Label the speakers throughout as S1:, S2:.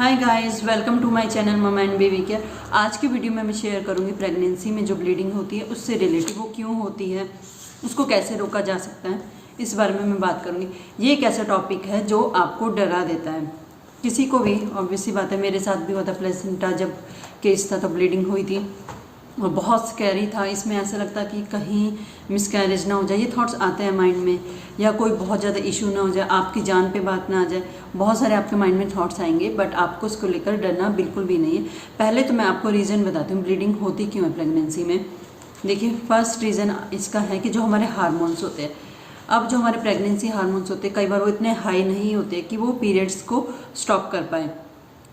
S1: Hi guys, welcome to my channel mama and baby care. आज की video में मैं शेयर करूंगी प्रेगनेंसी में जो ब्लीडिंग होती है उससे रिलेटेड वो क्यों होती है, उसको कैसे रोका जा सकता है, इस बारे में मैं बात करूंगी। ये एक ऐसा टॉपिक है जो आपको डरा देता है, किसी को भी। ऑब्वियसली बात है, मेरे साथ भी हुआ था। प्लेसेंटा जब केस था तो ब्लीडिंग हुई थी और बहुत स्कैरी था। इसमें ऐसा लगता कि कहीं मिसकैरेज ना हो जाए, ये थॉट्स आते हैं माइंड में, या कोई बहुत ज़्यादा इशू ना हो जाए, आपकी जान पे बात ना आ जाए, बहुत सारे आपके माइंड में थॉट्स आएंगे। बट आपको उसको लेकर डरना बिल्कुल भी नहीं है। पहले तो मैं आपको रीज़न बताती हूँ ब्लीडिंग होती क्यों है प्रेगनेंसी में। देखिए, फर्स्ट रीज़न इसका है कि जो हमारे हार्मोन्स होते हैं, अब जो हमारे प्रेगनेंसी हार्मोन्स होते हैं कई बार वो इतने हाई नहीं होते कि वो पीरियड्स को स्टॉप कर पाए।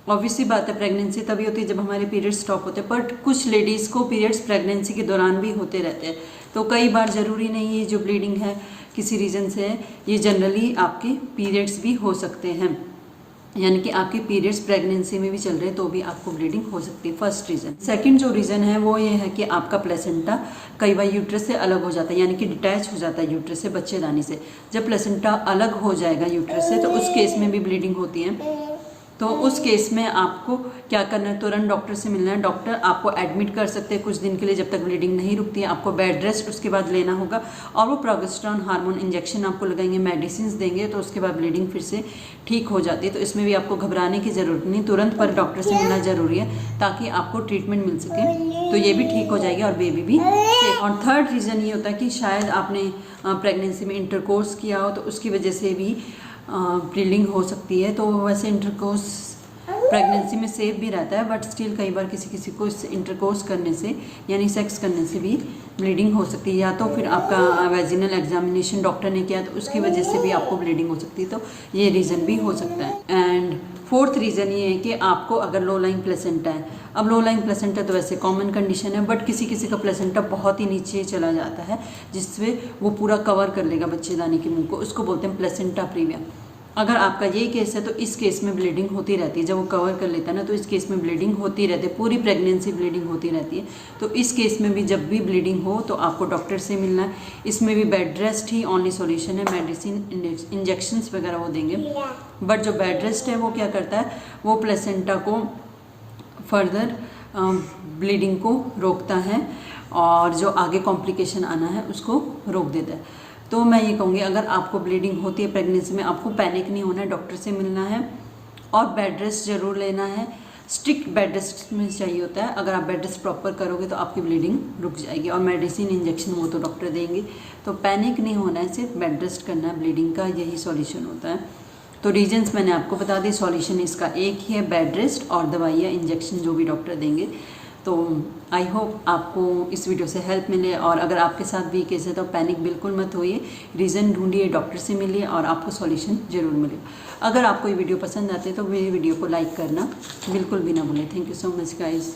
S1: ऑब्वियसली बात है, प्रेगनेंसी तभी होती है जब हमारे पीरियड्स स्टॉप होते हैं, बट कुछ लेडीज़ को पीरियड्स प्रेगनेंसी के दौरान भी होते रहते हैं। तो कई बार ज़रूरी नहीं है जो ब्लीडिंग है किसी रीज़न से है, ये जनरली आपके पीरियड्स भी हो सकते हैं, यानी कि आपके पीरियड्स प्रेगनेंसी में भी चल रहे हैं तो भी आपको ब्लीडिंग हो सकती है। First reason. सेकंड जो रीज़न है वो ये है कि आपका प्लेसेंटा कई बार यूट्रस से अलग हो जाता है, यानी कि डिटैच हो जाता है यूट्रस से, बच्चेदानी से। जब प्लेसेंटा अलग हो जाएगा यूट्रस से तो उस केस में भी ब्लीडिंग होती है। तो उस केस में आपको क्या करना है, तुरंत डॉक्टर से मिलना है। डॉक्टर आपको एडमिट कर सकते हैं कुछ दिन के लिए, जब तक ब्लीडिंग नहीं रुकती है। आपको बेड रेस्ट उसके बाद लेना होगा और वो प्रोजेस्टेरोन हार्मोन इंजेक्शन आपको लगाएंगे, मेडिसिन देंगे, तो उसके बाद ब्लीडिंग फिर से ठीक हो जाती है। तो इसमें भी आपको घबराने की ज़रूरत नहीं, तुरंत पर डॉक्टर से मिलना ज़रूरी है ताकि आपको ट्रीटमेंट मिल सके, तो ये भी ठीक हो जाएगी और बेबी भी सेफ। और थर्ड रीज़न ये होता है कि शायद आपने प्रेगनेंसी में इंटरकोर्स किया हो तो उसकी वजह से भी ब्लीडिंग हो सकती है। तो वैसे इंटरकोर्स प्रेगनेंसी में सेफ भी रहता है, बट स्टिल कई बार किसी को इंटरकोर्स करने से यानी सेक्स करने से भी ब्लीडिंग हो सकती है, या तो फिर आपका वेजिनल एग्जामिनेशन डॉक्टर ने किया तो उसकी वजह से भी आपको ब्लीडिंग हो सकती है। तो ये रीज़न भी हो सकता है। एंड फोर्थ रीज़न ये है कि आपको अगर लो लाइंग प्लेसेंटा है, अब लो लाइंग प्लेसेंटा तो वैसे कॉमन कंडीशन है, बट किसी किसी का प्लेसेंटा बहुत ही नीचे चला जाता है जिससे वो पूरा कवर कर लेगा बच्चेदानी के मुंह को, उसको बोलते हैं प्लेसेंटा प्रीविया। अगर आपका ये केस है तो इस केस में ब्लीडिंग होती रहती है, जब वो कवर कर लेता है ना तो इस केस में ब्लीडिंग होती रहती है, पूरी प्रेगनेंसी ब्लीडिंग होती रहती है। तो इस केस में भी जब भी ब्लीडिंग हो तो आपको डॉक्टर से मिलना है। इसमें भी बेड रेस्ट ही ओनली सॉल्यूशन है, मेडिसिन इंजेक्शंस वगैरह वो देंगे, बट जो बेड रेस्ट है वो क्या करता है, वो प्लेसेंटा को फर्दर ब्लीडिंग को रोकता है और जो आगे कॉम्प्लिकेशन आना है उसको रोक देता है। तो मैं ये कहूँगी, अगर आपको ब्लीडिंग होती है प्रेगनेंसी में, आपको पैनिक नहीं होना है, डॉक्टर से मिलना है और बेड रेस्ट ज़रूर लेना है। स्ट्रिक्ट बेड रेस्ट में चाहिए होता है, अगर आप बेड रेस्ट प्रॉपर करोगे तो आपकी ब्लीडिंग रुक जाएगी, और मेडिसिन इंजेक्शन वो तो डॉक्टर देंगे। तो पैनिक नहीं होना है, सिर्फ बेड रेस्ट करना है, ब्लीडिंग का यही सॉल्यूशन होता है। तो रीजन्स मैंने आपको बता दी, सॉल्यूशन इसका एक ही है, बेड रेस्ट और दवाइयाँ इंजेक्शन जो भी डॉक्टर देंगे। तो आई होप आपको इस वीडियो से हेल्प मिले, और अगर आपके साथ भी केस है तो पैनिक बिल्कुल मत होइए, रीज़न ढूंढिए, डॉक्टर से मिलिए और आपको सॉल्यूशन ज़रूर मिलेगा। अगर आपको ये वीडियो पसंद आते तो मेरी वीडियो को लाइक करना बिल्कुल भी ना भूलें। Thank you so much guys.